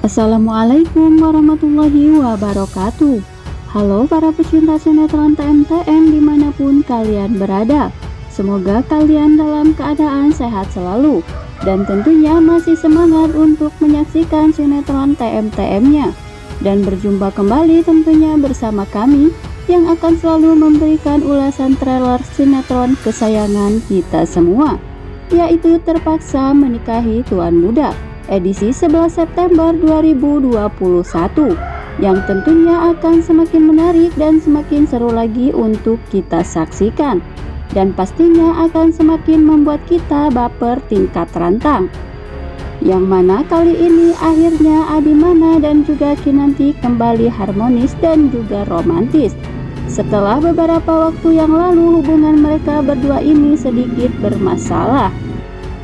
Assalamualaikum warahmatullahi wabarakatuh. Halo para pecinta sinetron TMTM dimanapun kalian berada. Semoga kalian dalam keadaan sehat selalu dan tentunya masih semangat untuk menyaksikan sinetron TMTM-nya. Dan berjumpa kembali tentunya bersama kami yang akan selalu memberikan ulasan trailer sinetron kesayangan kita semua, yaitu Terpaksa Menikahi Tuan Muda edisi 11 September 2021, yang tentunya akan semakin menarik dan semakin seru lagi untuk kita saksikan, dan pastinya akan semakin membuat kita baper tingkat rantang. Yang mana kali ini akhirnya Abimana dan juga Kinanti kembali harmonis dan juga romantis. Setelah beberapa waktu yang lalu hubungan mereka berdua ini sedikit bermasalah.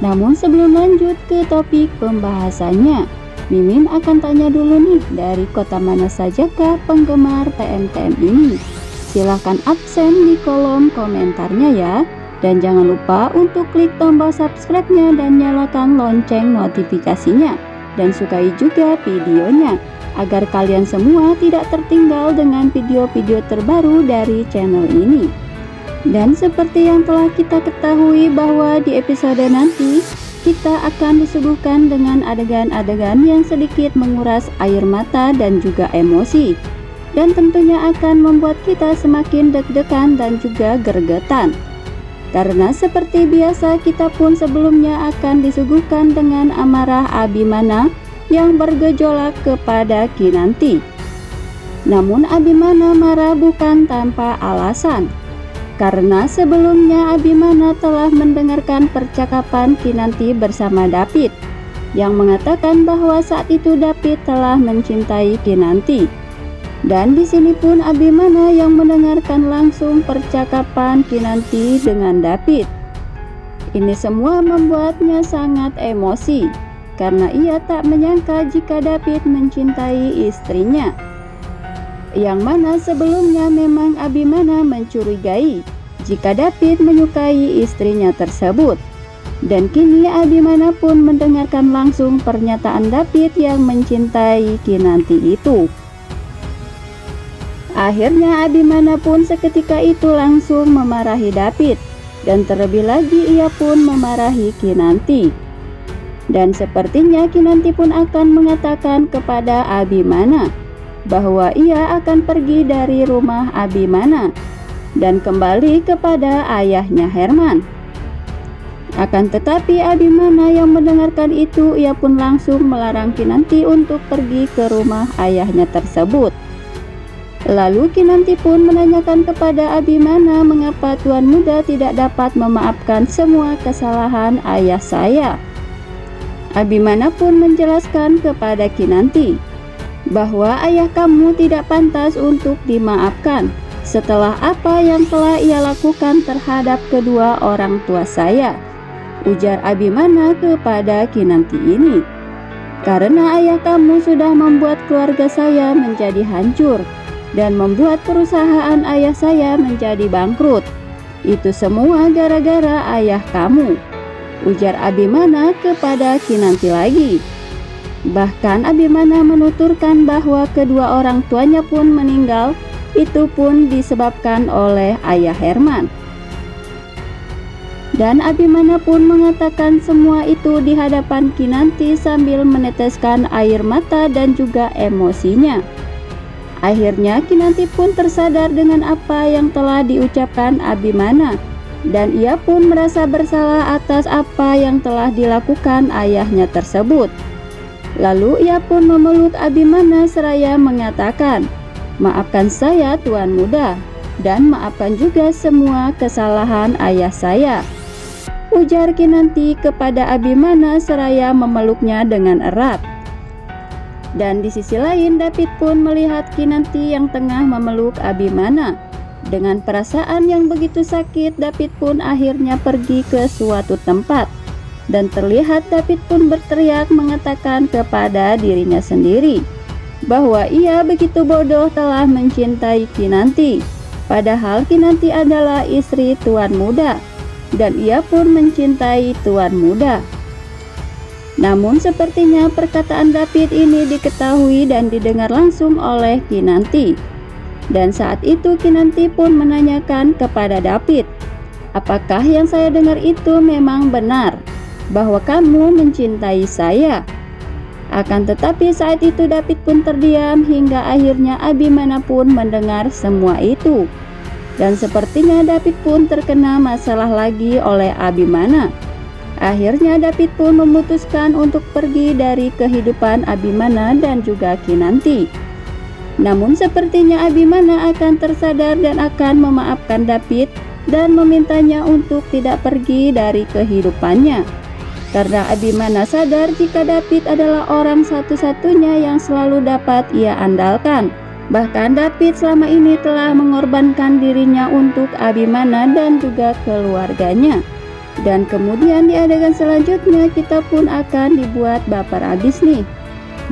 Namun sebelum lanjut ke topik pembahasannya, Mimin akan tanya dulu nih, dari kota mana sajakah penggemar TMTM ini? Silahkan absen di kolom komentarnya ya. Dan jangan lupa untuk klik tombol subscribe-nya dan nyalakan lonceng notifikasinya. Dan sukai juga videonya, agar kalian semua tidak tertinggal dengan video-video terbaru dari channel ini. Dan seperti yang telah kita ketahui bahwa di episode nanti kita akan disuguhkan dengan adegan-adegan yang sedikit menguras air mata dan juga emosi, dan tentunya akan membuat kita semakin deg-degan dan juga gregetan. Karena seperti biasa kita pun sebelumnya akan disuguhkan dengan amarah Abimana yang bergejolak kepada Kinanti. Namun Abimana marah bukan tanpa alasan, karena sebelumnya Abimana telah mendengarkan percakapan Kinanti bersama David yang mengatakan bahwa saat itu David telah mencintai Kinanti. Dan di sini pun Abimana yang mendengarkan langsung percakapan Kinanti dengan David. Ini semua membuatnya sangat emosi karena ia tak menyangka jika David mencintai istrinya. Yang mana sebelumnya memang Abimana mencurigai jika David menyukai istrinya tersebut. Dan kini Abimana pun mendengarkan langsung pernyataan David yang mencintai Kinanti itu. Akhirnya Abimana pun seketika itu langsung memarahi David, dan terlebih lagi ia pun memarahi Kinanti. Dan sepertinya Kinanti pun akan mengatakan kepada Abimana bahwa ia akan pergi dari rumah Abimana dan kembali kepada ayahnya Herman. Akan tetapi Abimana yang mendengarkan itu, ia pun langsung melarang Kinanti untuk pergi ke rumah ayahnya tersebut. Lalu Kinanti pun menanyakan kepada Abimana mengapa Tuan Muda tidak dapat memaafkan semua kesalahan ayah saya. Abimana pun menjelaskan kepada Kinanti bahwa ayah kamu tidak pantas untuk dimaafkan setelah apa yang telah ia lakukan terhadap kedua orang tua saya, ujar Abimana kepada Kinanti ini. Karena ayah kamu sudah membuat keluarga saya menjadi hancur dan membuat perusahaan ayah saya menjadi bangkrut. Itu semua gara-gara ayah kamu, ujar Abimana kepada Kinanti lagi. Bahkan Abimana menuturkan bahwa kedua orang tuanya pun meninggal, itu pun disebabkan oleh ayah Herman. Dan Abimana pun mengatakan semua itu di hadapan Kinanti sambil meneteskan air mata dan juga emosinya. Akhirnya Kinanti pun tersadar dengan apa yang telah diucapkan Abimana, dan ia pun merasa bersalah atas apa yang telah dilakukan ayahnya tersebut. Lalu ia pun memeluk Abimana seraya mengatakan, "Maafkan saya Tuan Muda, dan maafkan juga semua kesalahan ayah saya," ujar Kinanti kepada Abimana seraya memeluknya dengan erat. Dan di sisi lain David pun melihat Kinanti yang tengah memeluk Abimana. Dengan perasaan yang begitu sakit, David pun akhirnya pergi ke suatu tempat. Dan terlihat David pun berteriak mengatakan kepada dirinya sendiri bahwa ia begitu bodoh telah mencintai Kinanti. Padahal Kinanti adalah istri Tuan Muda, dan ia pun mencintai Tuan Muda. Namun sepertinya perkataan David ini diketahui dan didengar langsung oleh Kinanti. Dan saat itu Kinanti pun menanyakan kepada David, "Apakah yang saya dengar itu memang benar, bahwa kamu mencintai saya?" Akan tetapi saat itu David pun terdiam hingga akhirnya Abimana pun mendengar semua itu. Dan sepertinya David pun terkena masalah lagi oleh Abimana. Akhirnya David pun memutuskan untuk pergi dari kehidupan Abimana dan juga Kinanti. Namun sepertinya Abimana akan tersadar dan akan memaafkan David dan memintanya untuk tidak pergi dari kehidupannya. Karena Abimana sadar jika David adalah orang satu-satunya yang selalu dapat ia andalkan. Bahkan David selama ini telah mengorbankan dirinya untuk Abimana dan juga keluarganya. Dan kemudian di adegan selanjutnya kita pun akan dibuat baper abis nih,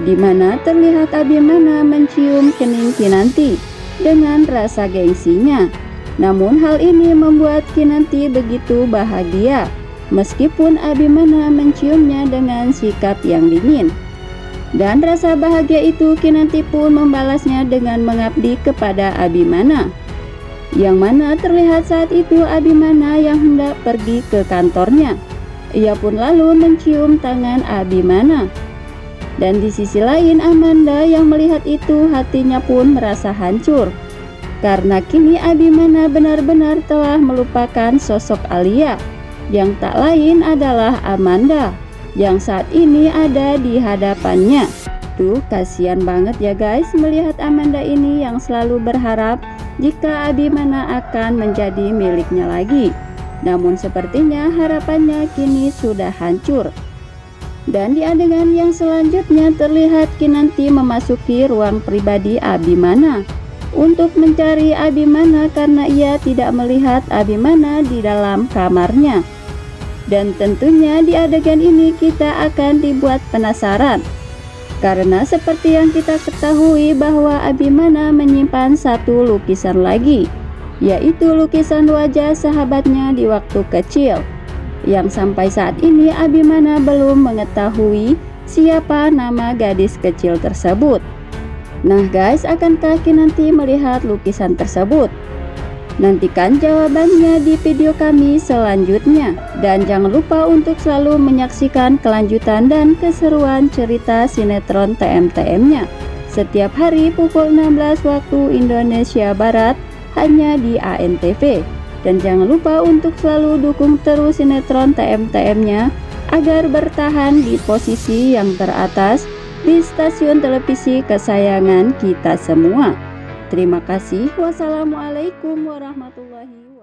dimana terlihat Abimana mencium kening Kinanti dengan rasa gengsinya. Namun hal ini membuat Kinanti begitu bahagia meskipun Abimana menciumnya dengan sikap yang dingin. Dan rasa bahagia itu Kinanti pun membalasnya dengan mengabdi kepada Abimana, yang mana terlihat saat itu Abimana yang hendak pergi ke kantornya. Ia pun lalu mencium tangan Abimana. Dan di sisi lain Amanda yang melihat itu hatinya pun merasa hancur, karena kini Abimana benar-benar telah melupakan sosok Alia, yang tak lain adalah Amanda, yang saat ini ada di hadapannya. Tuh, kasihan banget ya guys melihat Amanda ini yang selalu berharap jika Abimana akan menjadi miliknya lagi. Namun sepertinya harapannya kini sudah hancur. Dan di adegan yang selanjutnya terlihat Kinanti memasuki ruang pribadi Abimana untuk mencari Abimana karena ia tidak melihat Abimana di dalam kamarnya. Dan tentunya di adegan ini kita akan dibuat penasaran, karena seperti yang kita ketahui bahwa Abimana menyimpan satu lukisan lagi, yaitu lukisan wajah sahabatnya di waktu kecil, yang sampai saat ini Abimana belum mengetahui siapa nama gadis kecil tersebut. Nah guys, akankah Kinanti melihat lukisan tersebut? Nantikan jawabannya di video kami selanjutnya. Dan jangan lupa untuk selalu menyaksikan kelanjutan dan keseruan cerita sinetron TM-TM-nya setiap hari pukul 16 waktu Indonesia Barat hanya di ANTV. Dan jangan lupa untuk selalu dukung terus sinetron TM-TM-nya agar bertahan di posisi yang teratas di stasiun televisi kesayangan kita semua. Terima kasih. Wassalamualaikum warahmatullahi wabarakatuh.